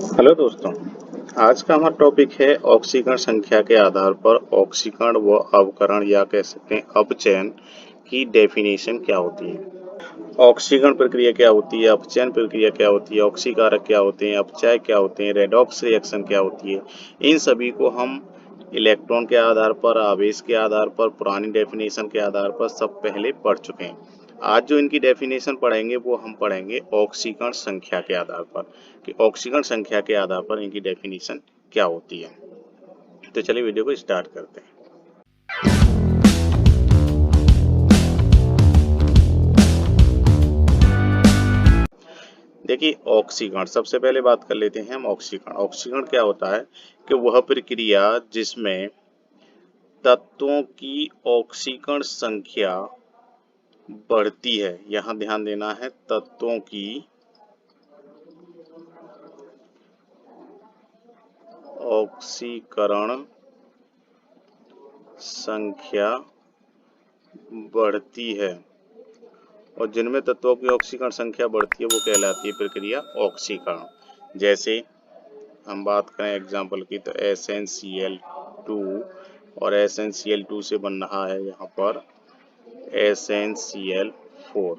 Hello दोस्तों, आज का हमारा टॉपिक है ऑक्सीकरण संख्या के आधार पर ऑक्सीकरण व अवकरण या कह सकते हैं अपचयन की डेफिनेशन क्या होती है। ऑक्सीकरण प्रक्रिया क्या होती है, अपचयन प्रक्रिया क्या होती है, ऑक्सीकारक क्या होते हैं, अपचय क्या होते हैं, रेडॉक्स रिएक्शन क्या होती है। इन सभी को हम इलेक्ट्रॉन के आधार पर, आवेश के आधार पर, पुरानी डेफिनेशन के आधार पर सब पहले पढ़ चुके हैं। आज जो इनकी डेफिनेशन पढ़ेंगे वो हम पढ़ेंगे ऑक्सीकरण संख्या के आधार पर कि ऑक्सीकरण संख्या के आधार पर इनकी डेफिनेशन क्या होती है। तो चलिए वीडियो को स्टार्ट करते हैं। देखिए ऑक्सीकरण, सबसे पहले बात कर लेते हैं हम ऑक्सीकरण। ऑक्सीकरण क्या होता है कि वह प्रक्रिया जिसमें तत्वों की ऑक्सीकरण संख्या बढ़ती है। यहाँ ध्यान देना है, तत्वों की ऑक्सीकरण संख्या बढ़ती है और जिनमें तत्वों की ऑक्सीकरण संख्या बढ़ती है वो कहलाती है प्रक्रिया ऑक्सीकरण। जैसे हम बात करें एग्जाम्पल की तो SnCl2 और SnCl2 से बन रहा है यहाँ पर SnCl4।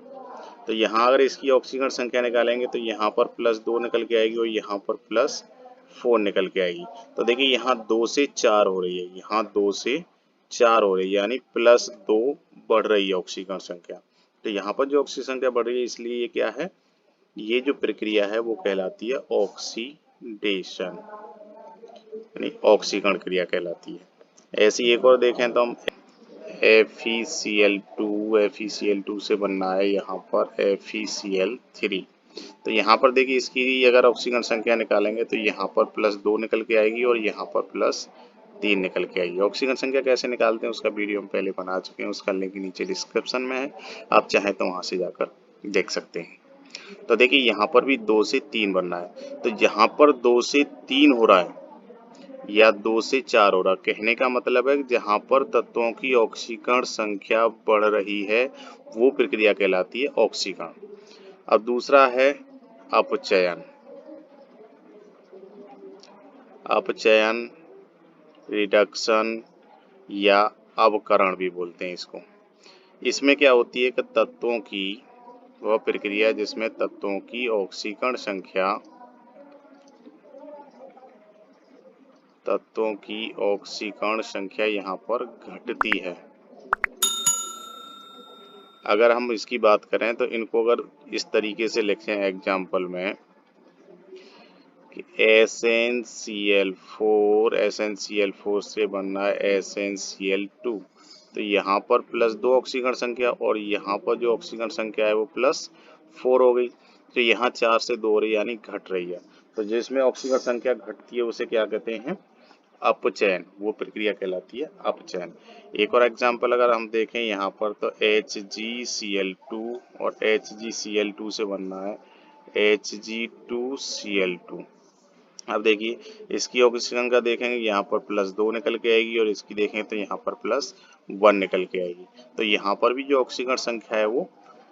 तो यहाँ अगर इसकी ऑक्सीकरण संख्या निकालेंगे तो यहाँ पर +2 निकल के आएगी और यहाँ पर +4 निकल के आएगी। तो देखिए यहाँ 2 से 4 हो रही है, यहाँ 2 से 4 हो रही है, यानी +2 बढ़ रही है ऑक्सीकरण संख्या। तो यहाँ पर जो ऑक्सीकरण संख्या बढ़ रही है इसलिए ये क्या है, ये जो प्रक्रिया है वो कहलाती है ऑक्सीडेशन, यानी ऑक्सीकरण क्रिया कहलाती है। ऐसी एक और देखें तो हम FeCl2 से बनना है यहाँ पर FeCl3। तो यहाँ पर देखिए इसकी अगर ऑक्सीकरण संख्या निकालेंगे तो यहाँ पर +2 निकल के आएगी और यहाँ पर +3 निकल के आएगी। ऑक्सीकरण संख्या कैसे निकालते हैं उसका वीडियो हम पहले बना चुके हैं, उसका लिंक नीचे डिस्क्रिप्शन में है, आप चाहें तो वहाँ से जाकर देख सकते हैं। तो देखिए यहाँ पर भी 2 से 3 बनना है, तो यहाँ पर 2 से 3 हो रहा है या 2 से 4 हो रहा। कहने का मतलब है कि जहाँ पर तत्वों की ऑक्सीकरण संख्या बढ़ रही है वो प्रक्रिया कहलाती है ऑक्सीकरण। अब दूसरा है अपचयन। अपचयन, रिडक्शन या अवकरण भी बोलते हैं इसको। इसमें क्या होती है कि तत्वों की वह प्रक्रिया जिसमें तत्वों की ऑक्सीकरण संख्या यहाँ पर घटती है। अगर हम इसकी बात करें तो इनको अगर इस तरीके से लिखें एग्जाम्पल में कि SnCl4 से बनना है SnCl2। तो यहाँ पर +2 ऑक्सीकरण संख्या और यहाँ पर जो ऑक्सीकरण संख्या है वो +4 हो गई। तो यहाँ 4 से 2 हो रही यानी घट रही है। तो जिसमें ऑक्सीकरण संख्या घटती है उसे क्या कहते हैं, अपचयन। वो प्रक्रिया कहलाती है अपचयन। एक और एग्जांपल अगर हम देखें यहाँ पर तो HgCl2 और HgCl2 से बनना है Hg2Cl2। अब देखिए इसकी ऑक्सीजन का देखेंगे यहाँ पर +2 निकल के आएगी और इसकी देखें तो यहाँ पर +1 निकल के आएगी। तो यहाँ पर भी जो ऑक्सीकरण संख्या है वो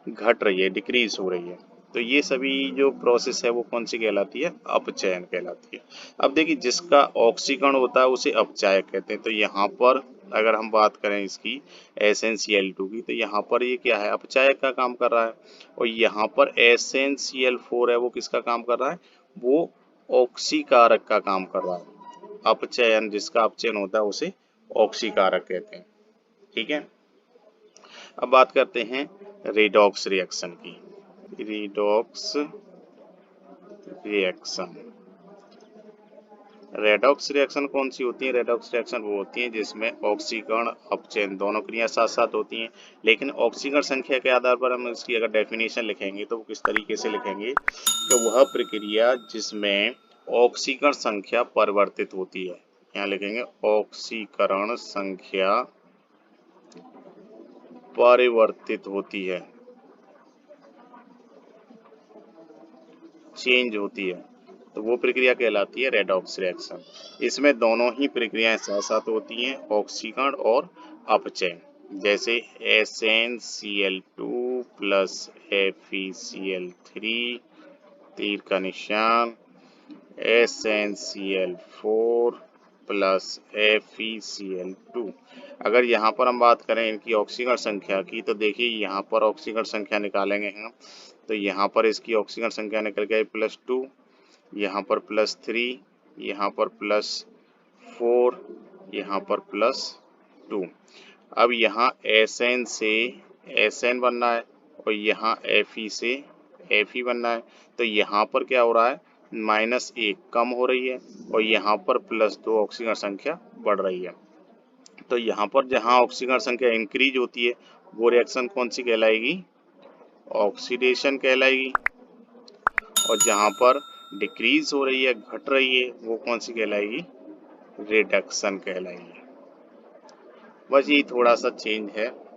घट रही है, डिक्रीज हो रही है। तो ये सभी जो प्रोसेस है वो कौन सी कहलाती है, अपचयन कहलाती है। अब देखिए जिसका ऑक्सीकरण होता है उसे अपचायक कहते हैं। तो यहाँ पर अगर हम बात करें इसकी SnCl2 की तो यहाँ पर ये क्या है, अपचायक का काम कर रहा है। और यहाँ पर SnCl4 है वो किसका काम कर रहा है, वो ऑक्सीकारक का काम कर रहा है। अपचयन, जिसका अपचयन होता है उसे ऑक्सीकारक कहते हैं। ठीक है, अब बात करते हैं रेडॉक्स रिएक्शन की। रेडॉक्स रिएक्शन, रेडॉक्स रिएक्शन कौन सी होती है, रेडॉक्स रिएक्शन वो होती है जिसमें ऑक्सीकरण अपचयन दोनों क्रिया साथ साथ होती हैं। लेकिन ऑक्सीकरण संख्या के आधार पर हम इसकी अगर डेफिनेशन लिखेंगे तो वो किस तरीके से लिखेंगे कि वह प्रक्रिया जिसमें ऑक्सीकरण संख्या परिवर्तित होती है। यहाँ लिखेंगे ऑक्सीकरण संख्या परिवर्तित होती है, चेंज होती है, तो वो प्रक्रिया कहलाती है रेडॉक्स रिएक्शन। इसमें दोनों ही प्रक्रियाएं साथ साथ होती हैं, ऑक्सीकरण और अपचयन। जैसे SnCl2 प्लस FeCl3, तीर का निशान, SnCl4 प्लस FeCl2। अगर यहाँ पर हम बात करें इनकी ऑक्सीकरण संख्या की, तो देखिए यहाँ पर ऑक्सीकरण संख्या निकालेंगे हम, तो यहाँ पर इसकी ऑक्सीकरण संख्या निकल के आई +2, यहाँ पर +3, यहाँ पर +4, यहाँ पर +2। अब यहाँ Sn से Sn बनना है और यहाँ Fe से Fe बनना है, तो यहाँ पर क्या हो रहा है, -1 कम हो रही है और यहाँ पर +2 ऑक्सीकरण संख्या बढ़ रही है। तो यहाँ पर जहाँ ऑक्सीकरण संख्या इंक्रीज होती है वो रिएक्शन कौन सी कहलाएगी, ऑक्सीडेशन कहलाएगी, और जहाँ पर डिक्रीज हो रही है, घट रही है, वो कौन सी कहलाएगी, रिडक्शन कहलाएगी। बस यही थोड़ा सा चेंज है।